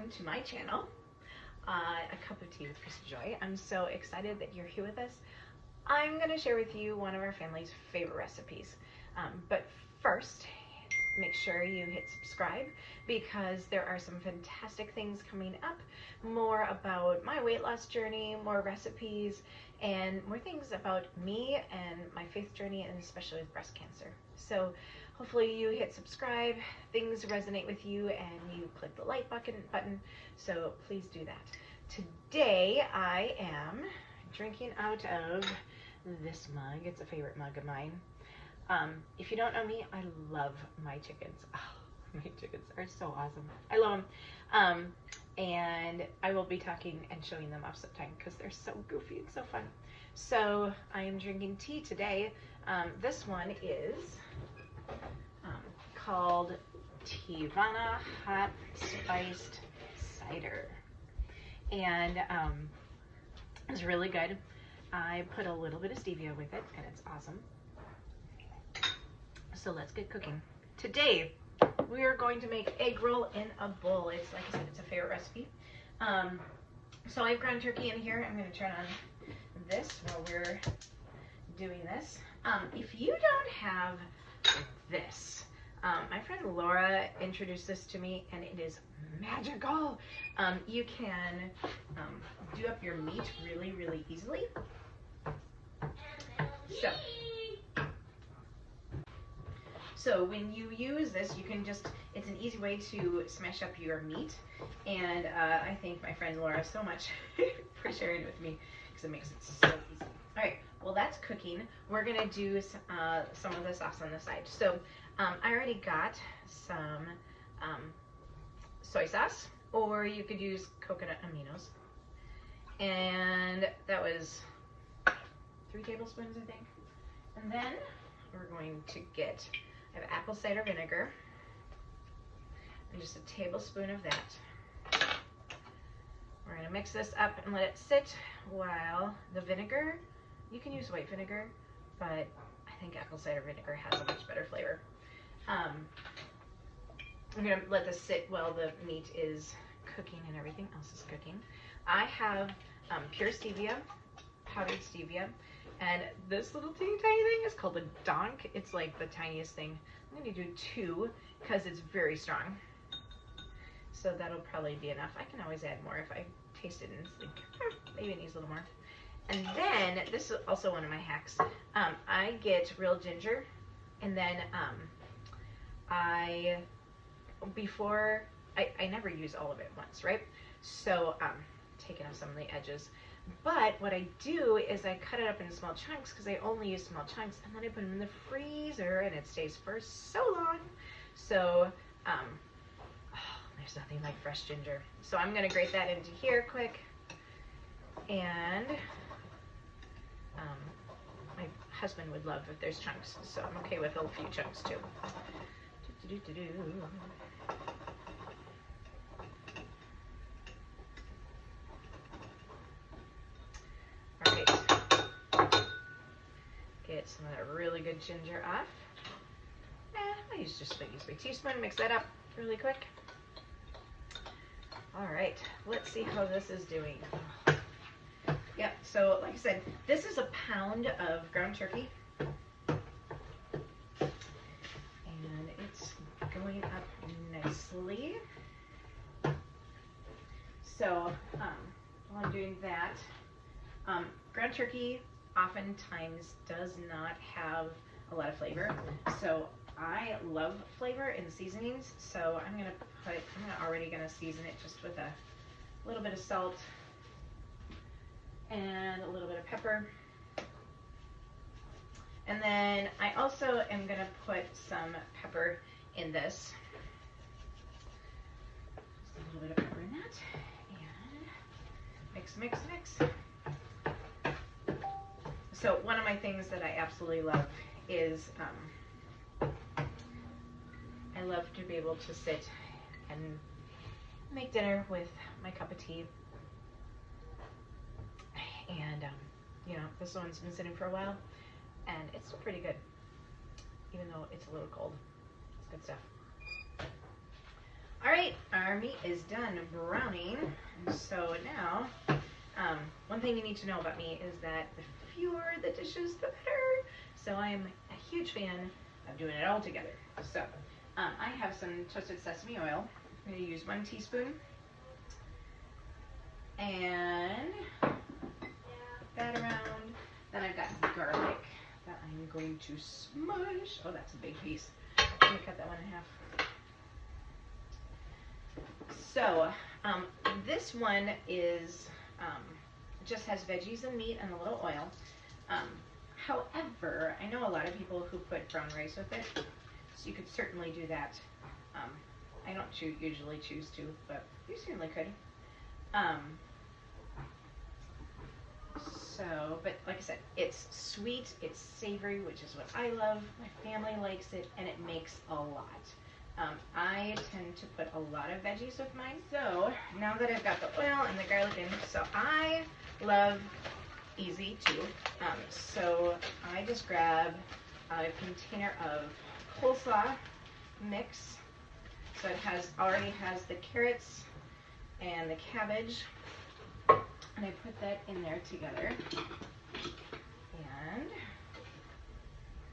welcome to my channel, A Cup of Tea with Krista Joy. I'm so excited that you're here with us. I'm going to share with you one of our family's favorite recipes. But first, make sure you hit subscribe because there are some fantastic things coming up, more about my weight loss journey, more recipes, and more things about me and my faith journey, and especially with breast cancer. So hopefully you hit subscribe, things resonate with you, and you click the like button. So please do that. Today I am drinking out of this mug. It's a favorite mug of mine. If you don't know me, I love my chickens. Oh, my chickens are so awesome. I love them. And I will be talking and showing them off sometime because they're so goofy and so fun. So I am drinking tea today. This one is called Tivana Hot Spiced Cider. And it's really good. I put a little bit of stevia with it and it's awesome. So let's get cooking. Today we are going to make egg roll in a bowl. It's, like I said, it's a favorite recipe. So I have ground turkey in here. I'm going to turn on this while we're doing this. If you don't have this, my friend Laura introduced this to me and it is magical. You can do up your meat really, really easily. So when you use this, you can just, it's an easy way to smash up your meat. And I thank my friend Laura so much for sharing it with me because it makes it so easy. All right, well that's cooking. We're gonna do some of the sauce on the side. So I already got some soy sauce, or you could use coconut aminos. And that was 3 tablespoons, I think. And then we're going to get, I have apple cider vinegar, and just a tablespoon of that. We're gonna mix this up and let it sit while the vinegar, you can use white vinegar, but I think apple cider vinegar has a much better flavor. I'm gonna let this sit while the meat is cooking and everything else is cooking. I have pure stevia, powdered stevia, and this little teeny tiny thing is called a donk. It's like the tiniest thing. I'm gonna do 2 because it's very strong. So that'll probably be enough. I can always add more if I taste it and think, maybe it needs a little more. And then, this is also one of my hacks. I get real ginger, and then I never use all of it once, right? So taking off some of the edges. But what I do is I cut it up in small chunks because I only use small chunks, and then I put them in the freezer and it stays for so long. So there's nothing like fresh ginger. So I'm gonna grate that into here quick. And my husband would love if there's chunks, so I'm okay with a few chunks too. Alright, get some of that really good ginger off. I'll use just a big teaspoon, mix that up really quick. Alright, let's see how this is doing. Yep, so like I said, this is a pound of ground turkey. And it's going up nicely. So while I'm doing that, ground turkey oftentimes does not have a lot of flavor. So I love flavor in seasonings. So I'm already gonna season it just with a little bit of salt and a little bit of pepper. And then I also am gonna put some pepper in this. Just a little bit of pepper in that. And mix, mix, mix. So one of my things that I absolutely love is I love to be able to sit and make dinner with my cup of tea. And you know, this one's been sitting for a while and it's still pretty good, even though it's a little cold. It's good stuff. All our meat is done browning. And so now, one thing you need to know about me is that the fewer the dishes, the better. So I'm a huge fan of doing it all together. So I have some toasted sesame oil. I'm going to use 1 teaspoon. And put that around. Then I've got garlic that I'm going to smush. Oh, that's a big piece. Let me cut that one in half. So this one is just has veggies and meat and a little oil. However, I know a lot of people who put brown rice with it, so you could certainly do that. I don't usually choose to, but you certainly could. But like I said, it's sweet, it's savory, which is what I love. My family likes it, and it makes a lot. I tend to put a lot of veggies with mine. So now that I've got the oil and the garlic in, so I love easy too. So I just grab a container of coleslaw mix. So it already has the carrots and the cabbage, and I put that in there together. And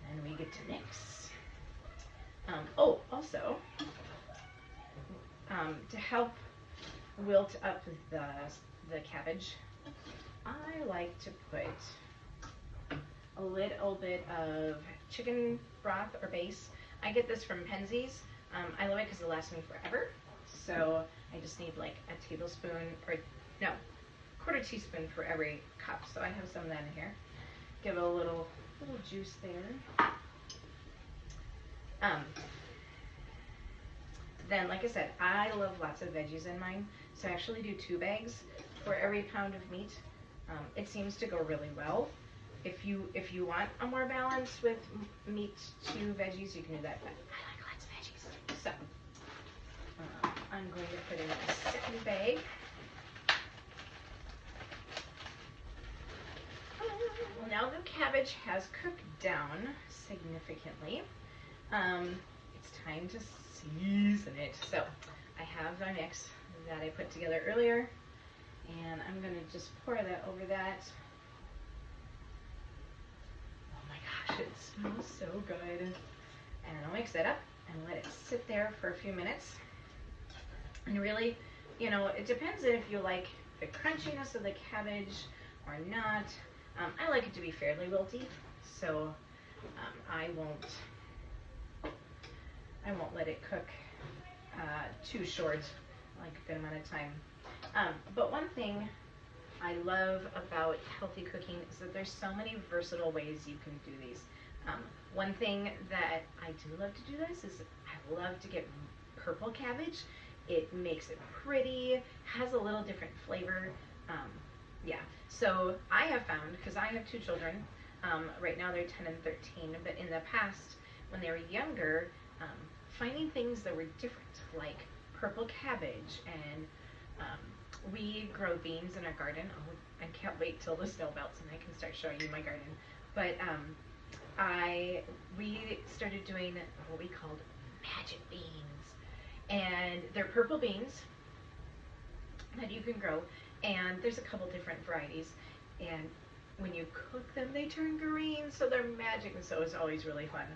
then we get to mix. Also, to help wilt up the cabbage, I like to put a little bit of chicken broth or base. I get this from Penzeys. I love it because it lasts me forever. So I just need like a tablespoon, or no, quarter teaspoon for every cup. So I have some of that in here. Give it a little juice there. Then, like I said, I love lots of veggies in mine, so I actually do 2 bags for every pound of meat. It seems to go really well. If you want a more balance with meat to veggies, you can do that, but I like lots of veggies. So, I'm going to put in a second bag. Now the cabbage has cooked down significantly. It's time to season it. So I have my mix that I put together earlier, and I'm going to just pour that over that. Oh my gosh, it smells so good. And I'll mix it up and let it sit there for a few minutes. And really, it depends if you like the crunchiness of the cabbage or not. I like it to be fairly wilty, so I won't let it cook too short, like a good amount of time. But one thing I love about healthy cooking is that there's so many versatile ways you can do these. One thing that I do love to do this is I love to get purple cabbage. It makes it pretty, has a little different flavor. Yeah, so I have found, because I have 2 children, right now they're 10 and 13, but in the past, when they were younger, finding things that were different, like purple cabbage, and we grow beans in our garden. Oh, I can't wait till the snow melts and I can start showing you my garden. But we started doing what we called magic beans, and they're purple beans that you can grow. And there's a couple different varieties, and when you cook them, they turn green, so they're magic, and so it's always really fun.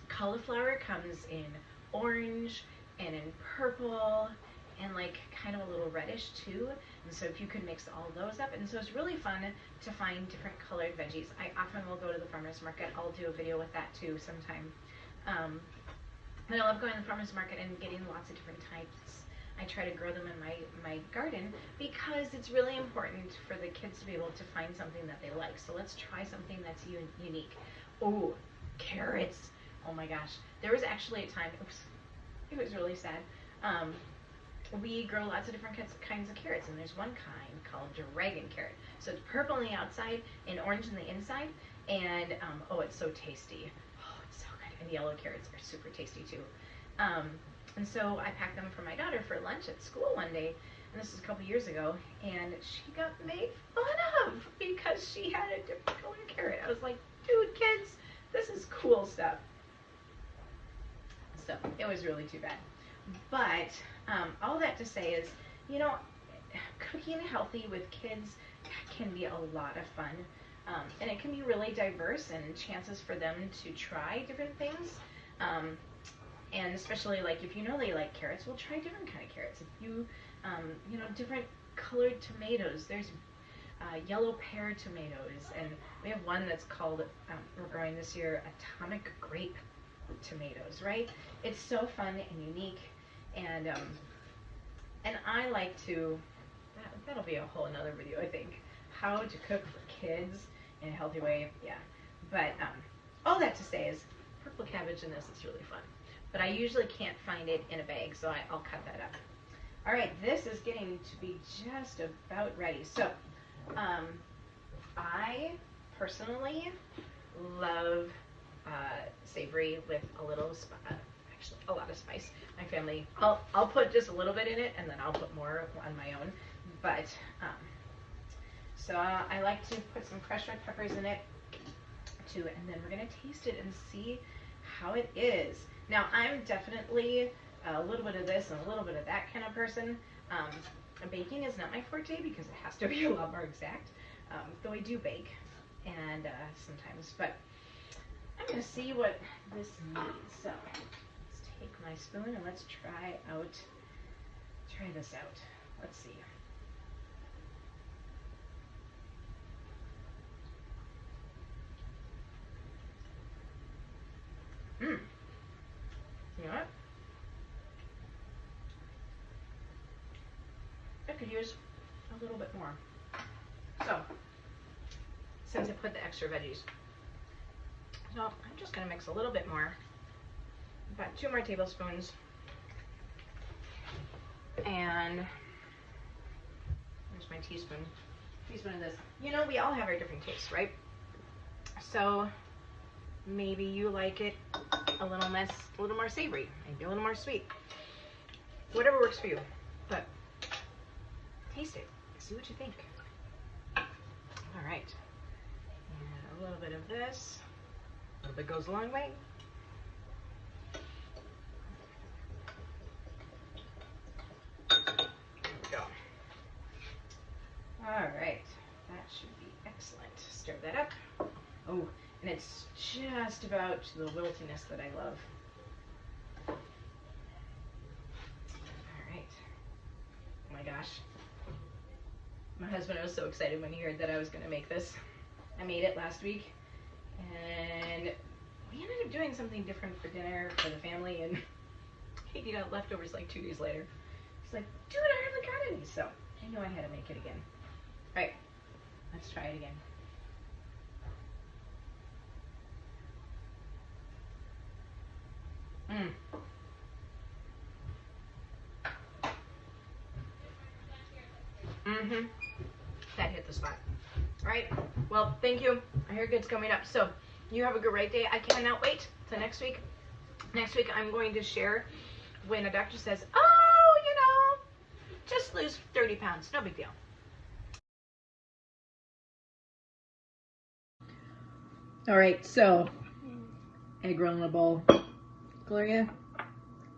Cauliflower comes in orange and in purple and like kind of a little reddish too, and so if you can mix all those up, and so it's really fun to find different colored veggies. I often will go to the farmer's market. I'll do a video with that too sometime. But I love going to the farmer's market and getting lots of different types. I try to grow them in my garden because it's really important for the kids to be able to find something that they like. So let's try something that's unique. Oh, carrots. Oh my gosh. There was actually a time, it was really sad. We grow lots of different kinds of carrots, and there's one kind called dragon carrot. So it's purple on the outside and orange on the inside, and oh, it's so tasty. Oh, it's so good. And yellow carrots are super tasty too. And so I packed them for my daughter for lunch at school one day, and this was a couple years ago, and she got made fun of because she had a different color carrot. I was like, dude, kids, this is cool stuff. So it was really too bad. But all that to say is, you know, cooking healthy with kids can be a lot of fun. And it can be really diverse and chances for them to try different things. And especially like if you know they like carrots, we'll try different kind of carrots. If you, you know, different colored tomatoes. There's yellow pear tomatoes, and we have one that's called, we're growing this year, atomic grape tomatoes, right? It's so fun and unique, and I like to, that'll be a whole another video, I think, how to cook for kids in a healthy way, yeah. But all that to say is, purple cabbage in this is really fun. But I usually can't find it in a bag, so I'll cut that up. All right, this is getting to be just about ready. So, I personally love savory with a little, actually a lot of spice. My family, I'll put just a little bit in it, and then I'll put more on my own. But so I like to put some crushed red peppers in it too, and then we're gonna taste it and see how it is. Now I'm definitely a little bit of this and a little bit of that kind of person. Baking is not my forte because it has to be a lot more exact, though I do bake and sometimes, but I'm gonna see what this needs. So let's take my spoon and let's try this out. Let's see. You know what? I could use a little bit more. So, since I put the extra veggies, so I'm just gonna mix a little bit more. About 2 more tablespoons. And there's my teaspoon. Teaspoon of this. You know, we all have our different tastes, right? So maybe you like it a little more savory, maybe a little more sweet. Whatever works for you. But taste it. See what you think. All right. And a little bit of this. A little bit goes a long way. There we go. All right. That should be excellent. Stir that up. Oh, and it's just about the wiltiness that I love. All right. Oh my gosh. My husband was so excited when he heard that I was going to make this. I made it last week, and we ended up doing something different for dinner for the family, and he got leftovers like 2 days later. He's like, dude, I hardly got any, so I knew I had to make it again. All right, let's try it again. That hit the spot. All right. Well, thank you. I hear good's coming up. So you have a great day. I cannot wait till next week. Next week, I'm going to share when a doctor says, oh, you know, just lose 30 pounds. No big deal. All right. So egg roll in a bowl. Gloria,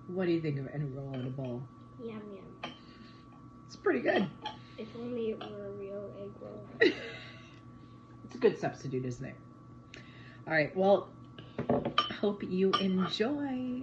what do you think of egg roll in a bowl? Yum, yum. It's pretty good. If only it were a real egg roll. It's a good substitute, isn't it? All right, well, hope you enjoy.